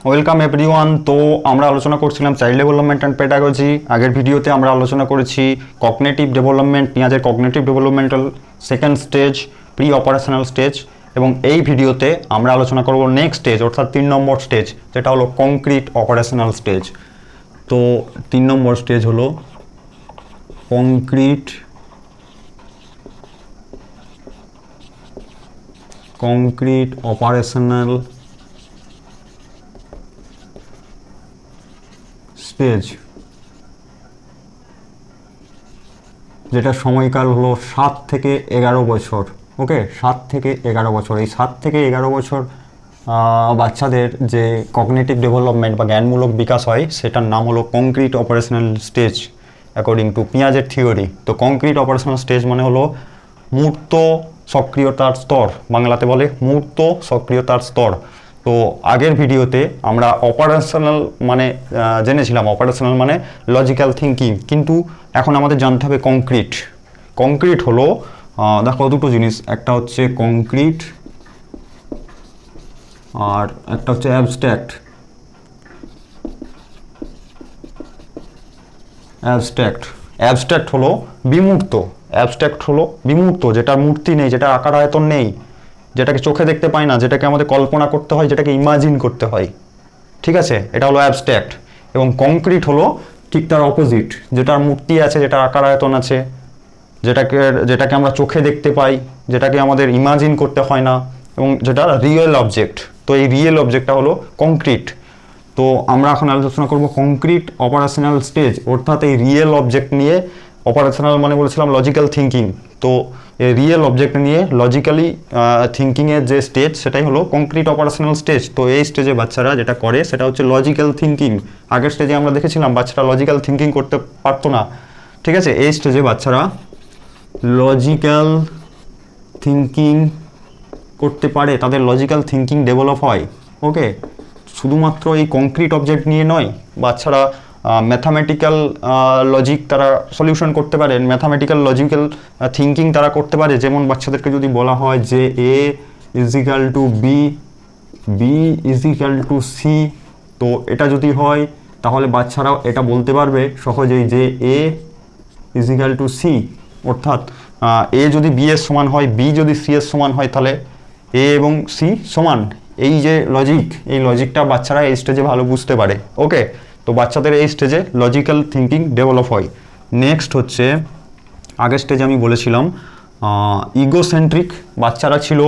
Welcome everyone. তো আমরা আলোচনা করছিলাম চাইল্ড ডেভেলপমেন্ট অ্যান্ড পেডাগজি। আগের ভিডিওতে আমরা আলোচনা করেছি কগনিটিভ ডেভেলপমেন্ট, পেঁয়াজের cognitive developmental second stage, pre operational stage. এবং এই ভিডিওতে আমরা আলোচনা করব নেক্সট স্টেজ অর্থাৎ 3 নম্বর স্টেজ, যেটা হলো কংক্রিট অপারেশনাল স্টেজ। তো 3 নম্বর স্টেজ হলো কংক্রিট অপারেশনাল স্টেজ, যেটা সময়কাল হলো 7 থেকে 11 বছর। ওকে, 7 থেকে 11 বছর। এই 7 থেকে 11 বছর বাচ্চাদের যে কগনিটিভ ডেভেলপমেন্ট বা জ্ঞানমূলক বিকাশ হয়, সেটার নাম হলো concrete operational stage according to পেঁয়াজের থিওরি। তো কংক্রিট অপারেশনাল স্টেজ মানে হলো মূর্ত সক্রিয়তার স্তর, বাংলাতে বলে মূর্ত সক্রিয়তার স্তর। তো আগের ভিডিওতে আমরা অপারেশনাল মানে জেনেছিলাম, অপারেশনাল মানে লজিক্যাল থিঙ্কিং, কিন্তু এখন আমাদের জানতে হবে কংক্রিট। কংক্রিট হলো দেখো দুটো জিনিস, একটা হচ্ছে কংক্রিট আর একটা হচ্ছে অ্যাবস্ট্রাক্ট। অ্যাবস্ট্রাক্ট হলো বিমূর্ত। অ্যাবস্ট্রাক্ট হলো বিমূর্ত, যেটার মূর্তি নেই, যেটার আকার আয়তন নেই, যেটাকে চোখে দেখতে পাই না, যেটাকে আমাদের কল্পনা করতে হয়, যেটাকে ইমাজিন করতে হয়। ঠিক আছে, এটা হলো অ্যাবস্ট্রাক্ট। এবং কংক্রিট হলো ঠিক তার অপোজিট, যেটার মূর্তি আছে, যেটার আকার আয়তন আছে, যেটাকে আমরা চোখে দেখতে পাই, যেটাকে আমাদের ইমাজিন করতে হয় না, এবং যেটা রিয়েল অবজেক্ট। তো এই রিয়েল অবজেক্টটা হলো কংক্রিট। তো আমরা এখন আলোচনা করব কংক্রিট অপারেশনাল স্টেজ, অর্থাৎ এই রিয়েল অবজেক্ট নিয়ে। অপারেশনাল মানে বলেছিলাম লজিক্যাল থিঙ্কিং, তো এই রিয়েল অবজেক্ট নিয়ে লজিক্যালি থিঙ্কিংয়ের যে স্টেজ, সেটাই হলো কংক্রিট অপারেশনাল স্টেজ। তো এই স্টেজে বাচ্চারা যেটা করে সেটা হচ্ছে লজিক্যাল থিঙ্কিং। আগের স্টেজে আমরা দেখেছিলাম বাচ্চারা লজিক্যাল থিঙ্কিং করতে পারতো না। ঠিক আছে, এই স্টেজে বাচ্চারা লজিক্যাল থিঙ্কিং করতে পারে, তাদের লজিক্যাল থিঙ্কিং ডেভেলপ হয়। ওকে, শুধুমাত্র এই কংক্রিট অবজেক্ট নিয়ে নয়, বাচ্চারা ম্যাথামেটিক্যাল লজিক তারা সলিউশন করতে পারে, ম্যাথামেটিক্যাল লজিক্যাল থিঙ্কিং তারা করতে পারে। যেমন বাচ্চাদেরকে যদি বলা হয় যে A is equal to B, B is equal to C, তো এটা যদি হয় তাহলে বাচ্চারাও এটা বলতে পারবে সহজেই যে A is equal to C. অর্থাৎ এ যদি বি এর সমান হয়, বি যদি সি এর সমান হয়, তাহলে এ এবং সি সমান। এই যে লজিক, এই লজিকটা বাচ্চারা এই স্টেজে ভালো বুঝতে পারে। ওকে, তো বাচ্চাদের এই স্টেজে লজিক্যাল থিঙ্কিং ডেভেলপ হয়। নেক্সট হচ্ছে আগের স্টেজে আমি বলেছিলাম ইগোসেন্ট্রিক। বাচ্চারা ছিল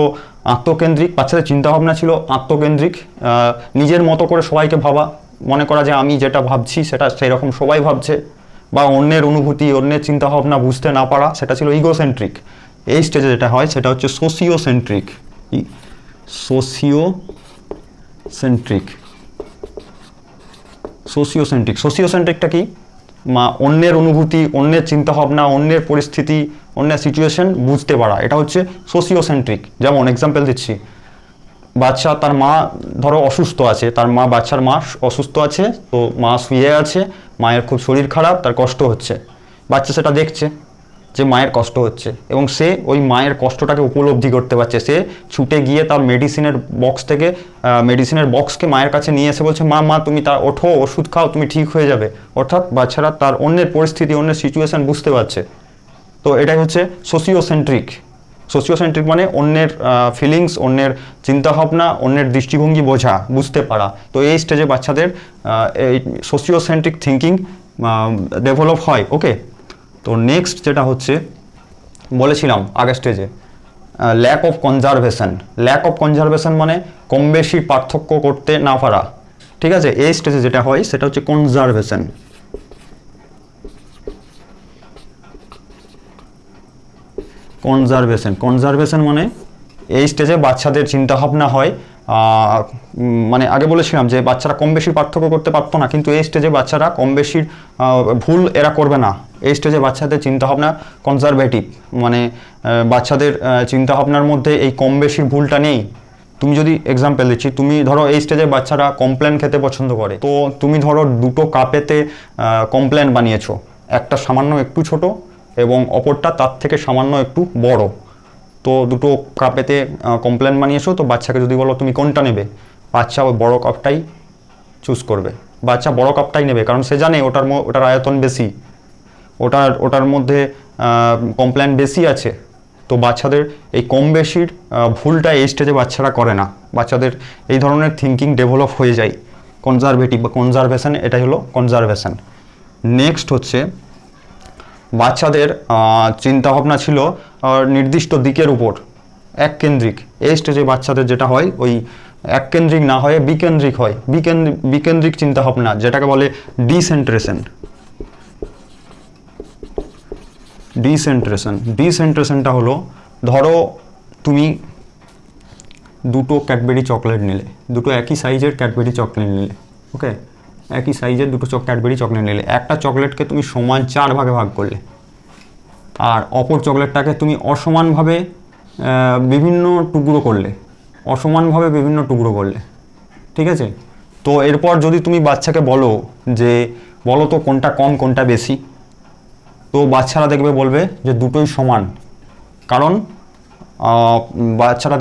আত্মকেন্দ্রিক, বাচ্চাদের চিন্তাভাবনা ছিল আত্মকেন্দ্রিক, নিজের মতো করে সবাইকে ভাবা, মনে করা যে আমি যেটা ভাবছি সেটা সেই রকম সবাই ভাবছে, বা অন্যের অনুভূতি, অন্যের চিন্তাভাবনা বুঝতে না পারা, সেটা ছিল ইগোসেন্ট্রিক। এই স্টেজে যেটা হয় সেটা হচ্ছে সোশিওসেন্ট্রিক। সোশিওসেন্ট্রিকটা কি? অন্যের অনুভূতি, অন্যের চিন্তাভাবনা, অন্যের পরিস্থিতি, অন্যের সিচুয়েশন বুঝতে পারা, এটা হচ্ছে সোশিওসেন্ট্রিক। যেমন এক্সাম্পল দিচ্ছি, বাচ্চা তার মা ধরো অসুস্থ আছে, বাচ্চার মা অসুস্থ আছে, তো মা শুয়ে আছে, মায়ের খুব শরীর খারাপ, তার কষ্ট হচ্ছে, বাচ্চা সেটা দেখছে যে মায়ের কষ্ট হচ্ছে, এবং সে ওই মায়ের কষ্টটাকে উপলব্ধি করতে পারছে। সে ছুটে গিয়ে তার মেডিসিনের বক্সকে মায়ের কাছে নিয়ে এসে বলছে, মা তুমি তার ওঠো, ওষুধ খাও, তুমি ঠিক হয়ে যাবে। অর্থাৎ বাচ্চারা তার অন্যের পরিস্থিতি, অন্যের সিচুয়েশন বুঝতে পারছে। তো এটাই হচ্ছে সোশিওসেন্ট্রিক। সোশিওসেন্ট্রিক মানে অন্যের ফিলিংস, অন্যের চিন্তাভাবনা, অন্যের দৃষ্টিভঙ্গি বুঝতে পারা। তো এই স্টেজে বাচ্চাদের এই সোশিওসেন্ট্রিক থিঙ্কিং ডেভেলপ হয়। ওকে, তো নেক্সট যেটা হচ্ছে বলেছিলাম আগের স্টেজে lack of conservation. Lack of conservation মানে কম বেশি পার্থক্য করতে না পারা। ঠিক আছে, এই স্টেজে যেটা হয় সেটা হচ্ছে কনজারভেশন। কনজারভেশন মানে এই স্টেজে বাচ্চাদের চিন্তাভাবনা হয়, মানে আগে বলেছিলাম যে বাচ্চারা কম বেশি পার্থক্য করতে পারতো না, কিন্তু এই স্টেজে বাচ্চারা কম বেশির ভুল এরা করবে না। এই স্টেজে বাচ্চাদের চিন্তাভাবনা কনজারভেটিভ, মানে বাচ্চাদের চিন্তাভাবনার মধ্যে এই কম বেশির ভুলটা নেই। তুমি যদি এক্সাম্পল দিচ্ছি, তুমি ধরো এই স্টেজে বাচ্চারা কমপ্লেন খেতে পছন্দ করে, তো তুমি ধরো দুটো কাপেতে কমপ্লেন বানিয়েছো, একটা সামান্য একটু ছোট এবং অপরটা তার থেকে সামান্য একটু বড়। তো দুটো কাপেতে কমপ্লেন বানিয়েছো, তো বাচ্চাকে যদি বলো তুমি কোনটা নেবে, বাচ্চা ওই বড় কাপটাই চুজ করবে, বাচ্চা বড় কাপটাই নেবে, কারণ সে জানে ওটার আয়তন বেশি, ওটার মধ্যে কমপ্লেন বেশি আছে। তো বাচ্চাদের এই কম বেশির ভুলটা এই স্টেজে বাচ্চারা করে না, বাচ্চাদের এই ধরনের থিঙ্কিং ডেভেলপ হয়ে যায়। কনজারভেটিভ বা কনজারভেশন, এটাই হলো কনজারভেশন। নেক্সট হচ্ছে বাচ্চাদের চিন্তাভাবনা ছিল নির্দিষ্ট দিকের উপর, এককেন্দ্রিক। এই স্টেজে বাচ্চাদের যেটা হয় ওই এককেন্দ্রিক না হয়ে বিকেন্দ্রিক হয়, বিকেন্দ্রিক চিন্তাভাবনা, যেটাকে বলে ডিসেন্ট্রেশন। ডিসেন্ট্রেশনটা হলো, ধরো তুমি দুটো ক্যাডবেরি চকলেট নিলে, দুটো একই সাইজের ক্যাডবেরি চকলেট নিলে, ওকে, একই সাইজের দুটো ক্যাডবেরি চকলেট নিলে, একটা চকলেটকে তুমি সমান 4 ভাগে ভাগ করলে, আর অপর চকলেটটাকে তুমি অসমানভাবে বিভিন্ন টুকরো করলে, ঠিক আছে। তো এরপর যদি তুমি বাচ্চাকে বলো তো কোনটা কম কোনটা বেশি, তো বাচ্চারা বলবে যে দুটোই সমান, কারণ বাচ্চারা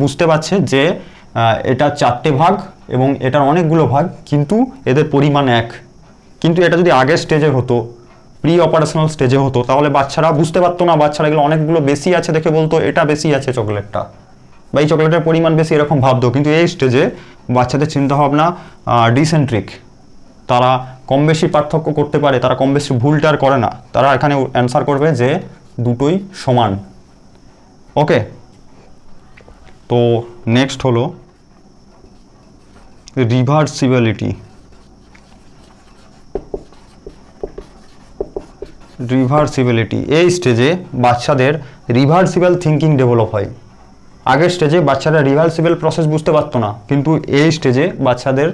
বুঝতে পারছে যে এটা 4টে ভাগ এবং এটার অনেকগুলো ভাগ, কিন্তু এদের পরিমাণ এক। কিন্তু এটা যদি আগের স্টেজে হতো, প্রি অপারেশনাল স্টেজে হতো, তাহলে বাচ্চারা বুঝতে পারতো না, বাচ্চারা এগুলো অনেকগুলো বেশি আছে দেখে বলতো এটা বেশি আছে চকলেটটা, বা এই চকলেটের পরিমাণ বেশি, এরকম ভাবতো। কিন্তু এই স্টেজে বাচ্চাদের চিন্তাভাবনা ডিসেন্ট্রিক, তারা কম বেশি পার্থক্য করতে পারে, তারা কম বেশি ভুলটা আর করে না, তারা এখানে অ্যান্সার করবে যে দুটোই সমান। ওকে, তো নেক্সট হলো রিভার্সিবিলিটি। এই স্টেজে বাচ্চাদের রিভার্সিবল থিঙ্কিং ডেভেলপ হয়। আগের স্টেজে বাচ্চারা রিভার্সিবল প্রসেস বুঝতে পারতো না, কিন্তু এই স্টেজে বাচ্চাদের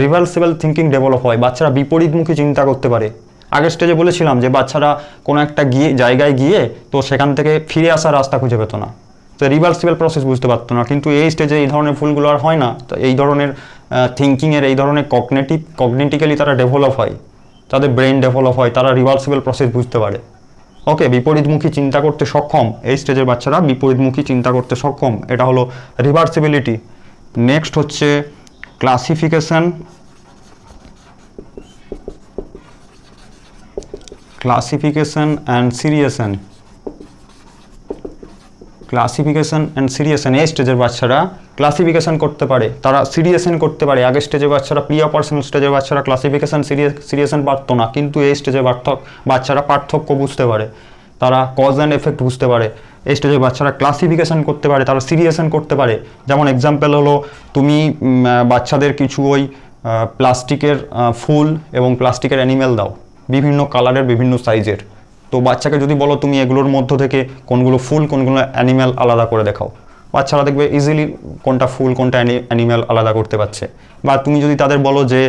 রিভার্সিবল থিঙ্কিং ডেভেলপ হয়, বাচ্চারা বিপরীতমুখী চিন্তা করতে পারে। আগের স্টেজে বলেছিলাম যে বাচ্চারা কোনো একটা জায়গায় গিয়ে তো সেখান থেকে ফিরে আসার রাস্তা খুঁজে পেতো না, তো রিভার্সিবল প্রসেস বুঝতে পারতো না। কিন্তু এই স্টেজে এই ধরনের ভুলগুলো আর হয় না, তো এই ধরনের থিঙ্কিংয়ের, এই ধরনের কগনিটিক্যালি তারা ডেভেলপ হয়, তাদের ব্রেন ডেভেলপ হয়, তারা রিভার্সিবল প্রসেস বুঝতে পারে। ওকে, বিপরীতমুখী চিন্তা করতে সক্ষম, এই স্টেজের বাচ্চারা বিপরীতমুখী চিন্তা করতে সক্ষম, এটা হলো রিভার্সিবিলিটি। নেক্সট হচ্ছে ক্লাসিফিকেশন অ্যান্ড সিরিয়েশন। এই স্টেজের বাচ্চারা ক্লাসিফিকেশন করতে পারে, তারা সিরিয়েশন করতে পারে। আগের স্টেজের বাচ্চারা, প্রি অপারেশনাল স্টেজের বাচ্চারা ক্লাসিফিকেশন সিরিয়েশন পারতো না, কিন্তু এই স্টেজের বাচ্চারা পার্থক্য বুঝতে পারে, তারা কজ অ্যান্ড এফেক্ট বুঝতে পারে। এই স্টেজের বাচ্চারা ক্লাসিফিকেশন করতে পারে, তারা সিরিয়েশন করতে পারে। যেমন এক্সাম্পল হলো, তুমি বাচ্চাদের কিছু ওই প্লাস্টিকের ফুল এবং প্লাস্টিকের অ্যানিমেল দাও, বিভিন্ন কালারের, বিভিন্ন সাইজের। তো বাচ্চাকে যদি বলো তুমি এগুলোর মধ্য থেকে কোনগুলো ফুল কোনগুলো অ্যানিমেল আলাদা করে দেখাও, বাচ্চারা দেখবে ইজিলি কোনটা ফুল কোনটা অ্যানিমেল আলাদা করতে পারছে। বা তুমি যদি তাদের বলো যে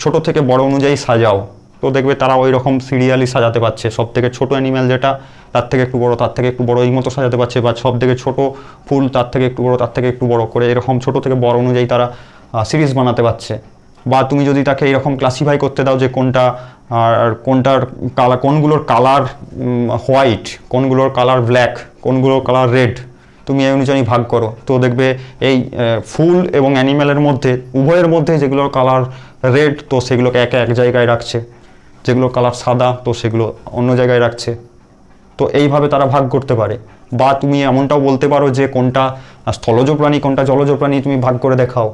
ছোট থেকে বড় অনুযায়ী সাজাও, তো দেখবে তারা ওই রকম সিরিয়ালি সাজাতে পারছে, সব থেকে ছোট অ্যানিমেল যেটা তার থেকে একটু বড়, তার থেকে একটু বড়, এই মতো সাজাতে পারছে। বা সব থেকে ছোট ফুল তার থেকে একটু বড়, তার থেকে একটু বড় করে, এরকম ছোট থেকে বড় অনুযায়ী তারা সিরিজ বানাতে পারছে। বা তুমি যদি তাকে এরকম ক্লাসিফাই করতে দাও যে কোনগুলোর কালার হোয়াইট, কোনগুলোর কালার ব্ল্যাক, কোনগুলোর কালার রেড, তুমি এই অনুযায়ী ভাগ করো, তো দেখবে এই ফুল এবং অ্যানিম্যালের মধ্যে, উভয়ের মধ্যে যেগুলোর কালার রেড, তো সেগুলোকে এক জায়গায় রাখছে, যেগুলোর কালার সাদা, তো সেগুলো অন্য জায়গায় রাখছে। তো এইভাবে তারা ভাগ করতে পারে। বা তুমি এমনটাও বলতে পারো যে কোনটা স্থলজ প্রাণী কোনটা জলজ প্রাণী, তুমি ভাগ করে দেখাও,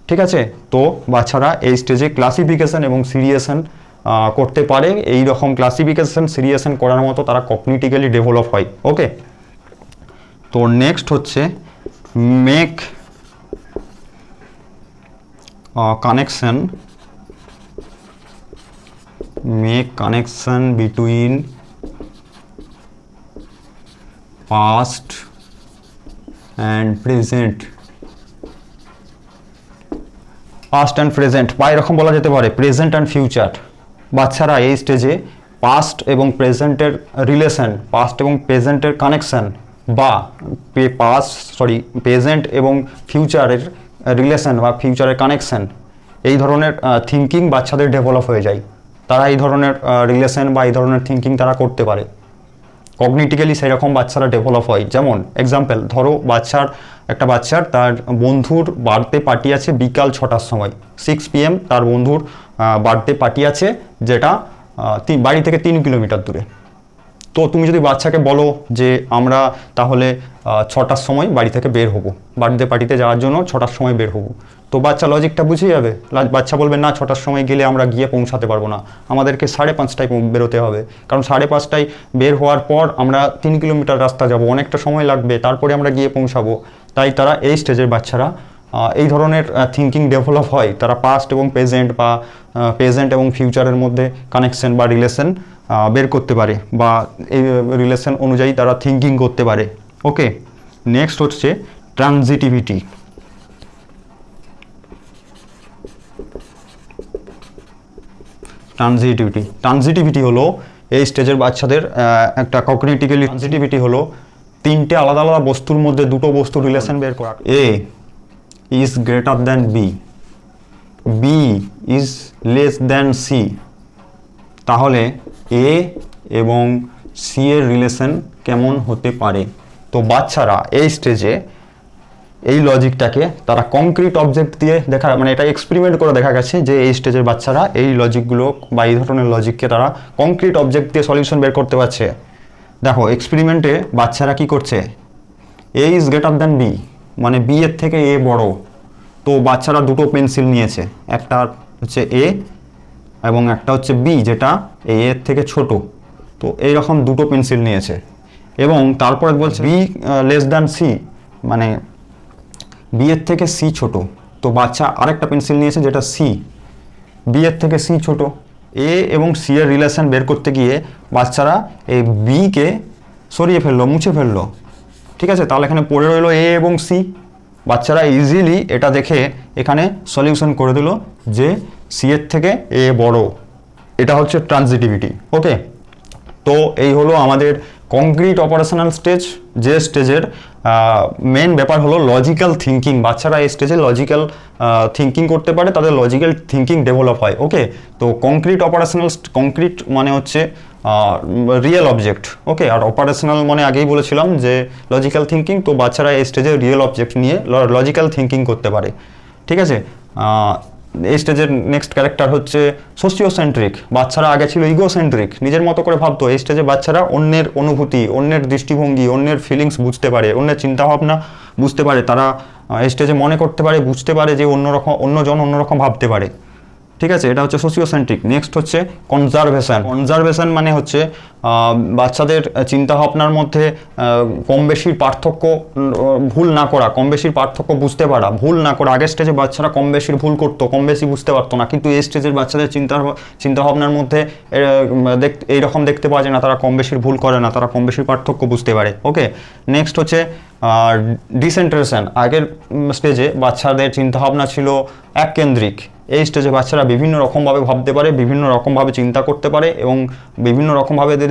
ঠিক আছে। তো বাচ্চারা এই স্টেজে ক্লাসিফিকেশন এবং সিরিয়েশন করতে পারে। এই রকম ক্লাসিফিকেশন সিরিয়েশন করার মতো তারা কগনিটিক্যালি ডেভেলপ হয়। ওকে, তো নেক্সট হচ্ছে make connection between past and present. বা এরকম বলা যেতে পারে প্রেজেন্ট অ্যান্ড ফিউচার। বাচ্চারা এই স্টেজে পাস্ট এবং প্রেজেন্টের রিলেশন, পাস্ট এবং প্রেজেন্টের কানেকশন, বা প্রেজেন্ট এবং ফিউচারের রিলেশন বা ফিউচারের কানেকশন, এই ধরনের থিঙ্কিং বাচ্চাদের ডেভেলপ হয়ে যায়। তারা এই ধরনের রিলেশন বা এই ধরনের থিঙ্কিং তারা করতে পারে। কগনিটিক্যালি সেরকম বাচ্চারা ডেভেলপ হয়। যেমন এক্সাম্পল ধরো একটা বাচ্চার তার বন্ধুর বার্থডে পার্টি আছে বিকাল 6টার সময়, 6 PM তার বন্ধুর বার্থডে পার্টি আছে, যেটা বাড়ি থেকে 3 কিলোমিটার দূরে। তো তুমি যদি বাচ্চাকে বলো যে আমরা তাহলে 6টার সময় বাড়ি থেকে বের হবো, বার্থডে পার্টিতে যাওয়ার জন্য 6টার সময় বের হবো, তো বাচ্চা লজিকটা বুঝে যাবে। বাচ্চা বলবে না, 6টার সময় গেলে আমরা গিয়ে পৌঁছাতে পারবো না, আমাদেরকে 5:30টায় বেরোতে হবে, কারণ 5:30টায় বের হওয়ার পর আমরা 3 কিলোমিটার রাস্তা যাব, অনেকটা সময় লাগবে, তারপরে আমরা গিয়ে পৌঁছাবো। তাই তারা এই স্টেজের বাচ্চারা এই ধরনের থিঙ্কিং ডেভেলপ হয়। তারা পাস্ট এবং প্রেজেন্ট বা প্রেজেন্ট এবং ফিউচারের মধ্যে কানেকশন বা রিলেশন বের করতে পারে, বা এই রিলেশন অনুযায়ী তারা থিঙ্কিং করতে পারে। ওকে, নেক্সট হচ্ছে ট্রানজিটিভিটি। ট্রানজিটিভিটি হলো এই স্টেজের বাচ্চাদের একটা কগনিটিক্যালি। ট্রানজিটিভিটি হলো 3টে আলাদা আলাদা বস্তুর মধ্যে 2টো বস্তুর রিলেশন বের করা। A is greater than B, B is less than C, তাহলে এ এবং সি এর রিলেশন কেমন হতে পারে? তো বাচ্চারা এই স্টেজে এই লজিকটাকে তারা কংক্রিট অবজেক্ট দিয়ে মানে এটা এক্সপেরিমেন্ট করে দেখা গেছে যে এই স্টেজের বাচ্চারা এই লজিকগুলো বা এই ধরনের লজিককে তারা কংক্রিট অবজেক্ট দিয়ে সলিউশন বের করতে পারছে। দেখো এক্সপেরিমেন্টে বাচ্চারা কি করছে, এ ইজ গ্রেটার দ্যান বি, মানে বি এর থেকে এ বড়। তো বাচ্চারা 2টো পেন্সিল নিয়েছে, একটা হচ্ছে এ এবং একটা হচ্ছে বি যেটা এ এর থেকে ছোট। তো এইরকম 2টো পেন্সিল নিয়েছে এবং তারপরে বলছে বি লেস দ্যান সি, মানে বি এর থেকে সি ছোট। তো বাচ্চা আরেকটা পেন্সিল নিয়েছে যেটা সি, বি এর থেকে সি ছোট। এ এবং সি এর রিলেশন বের করতে গিয়ে বাচ্চারা এই বিকে সরিয়ে ফেললো, মুছে ফেললো। ঠিক আছে, তাহলে এখানে পড়ে রইলো এ এবং সি। বাচ্চারা ইজিলি এটা দেখে এখানে সলিউশন করে দিল যে সি এর থেকে এ বড়। এটা হচ্ছে ট্রানজিটিভিটি। ওকে, তো এই হলো আমাদের কংক্রিট অপারেশনাল স্টেজ, যে স্টেজের মেন ব্যাপার হলো লজিক্যাল থিঙ্কিং। বাচ্চারা এই স্টেজে লজিক্যাল থিঙ্কিং করতে পারে, তাদের লজিক্যাল থিঙ্কিং ডেভেলপ হয়। ওকে, তো কংক্রিট মানে হচ্ছে রিয়েল অবজেক্ট। ওকে, আর অপারেশনাল মানে আগেই বলেছিলাম যে লজিক্যাল থিঙ্কিং। তো বাচ্চারা এই স্টেজে রিয়েল অবজেক্ট নিয়ে লজিক্যাল থিঙ্কিং করতে পারে। ঠিক আছে, এই স্টেজের নেক্সট ক্যারেক্টার হচ্ছে সোশিওসেন্ট্রিক। বাচ্চারা আগে ছিল ইগোসেন্ট্রিক, নিজের মতো করে ভাবতো। এই স্টেজে বাচ্চারা অন্যের অনুভূতি, অন্যের দৃষ্টিভঙ্গি, অন্যের ফিলিংস বুঝতে পারে, অন্যের চিন্তাভাবনা বুঝতে পারে। তারা এই স্টেজে মনে করতে পারে, বুঝতে পারে যে অন্যজন অন্যরকম ভাবতে পারে। ঠিক আছে, এটা হচ্ছে সোশিওসেন্ট্রিক। নেক্সট হচ্ছে কনজারভেশন মানে হচ্ছে বাচ্চাদের চিন্তাভাবনার মধ্যে কম বেশির পার্থক্য ভুল না করা, কম বেশির পার্থক্য বুঝতে পারা, ভুল না করা। আগের স্টেজে বাচ্চারা কম বেশির ভুল করতো, কম বেশি বুঝতে পারতো না, কিন্তু এই স্টেজের বাচ্চাদের চিন্তাভাবনার মধ্যে এইরকম দেখতে পাওয়া যায় না, তারা কম বেশির ভুল করে না, তারা কম বেশির পার্থক্য বুঝতে পারে। ওকে, নেক্সট হচ্ছে ডিসেন্ট্রেশন। আগের স্টেজে বাচ্চাদের চিন্তাভাবনা ছিল এককেন্দ্রিক, এই স্টেজে বাচ্চারা বিভিন্ন রকমভাবে ভাবতে পারে, বিভিন্ন রকমভাবে চিন্তা করতে পারে এবং বিভিন্ন রকমভাবে এদের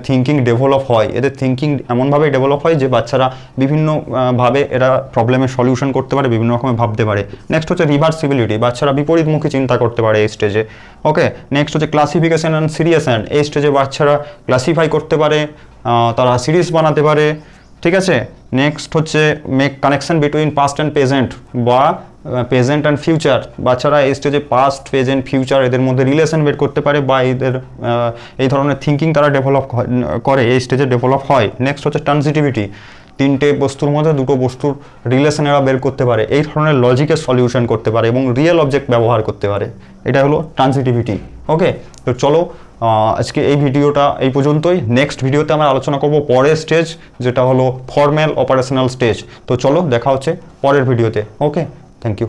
থিঙ্কিং ডেভেলপ হয়। এদের থিঙ্কিং এমনভাবে ডেভেলপ হয় যে বাচ্চারা বিভিন্নভাবে এরা প্রবলেমের সলিউশন করতে পারে, বিভিন্ন রকমের ভাবতে পারে। নেক্সট হচ্ছে রিভার্সিবিলিটি, বাচ্চারা বিপরীতমুখী চিন্তা করতে পারে এই স্টেজে। ওকে, নেক্সট হচ্ছে ক্লাসিফিকেশন অ্যান্ড সিরিয়াসন। এই স্টেজে বাচ্চারা ক্লাসিফাই করতে পারে, তারা সিরিজ বানাতে পারে। ঠিক আছে, নেক্সট হচ্ছে make connection between past and present বা প্রেজেন্ট অ্যান্ড ফিউচার। বাচ্চারা এই স্টেজে পাস্ট, প্রেজেন্ট, ফিউচার এদের মধ্যে রিলেশন বের করতে পারে বা এদের এই ধরনের থিঙ্কিং তারা ডেভেলপ করে, এই স্টেজে ডেভেলপ হয়। নেক্সট হচ্ছে ট্রানজিটিভিটি, 3টে বস্তুর মধ্যে 2টো বস্তুর রিলেশন এরা বের করতে পারে, এই ধরনের লজিকের সলিউশন করতে পারে এবং রিয়েল অবজেক্ট ব্যবহার করতে পারে। এটা হলো ট্রানজিটিভিটি। ওকে, তো চলো আজকে এই ভিডিওটা এই পর্যন্তই। নেক্সট ভিডিওতে আমরা আলোচনা করব পরের স্টেজ, যেটা হলো ফর্মাল অপারেশনাল স্টেজ। তো চলো দেখা হচ্ছে পরের ভিডিওতে। ওকে, থ্যাংক ইউ।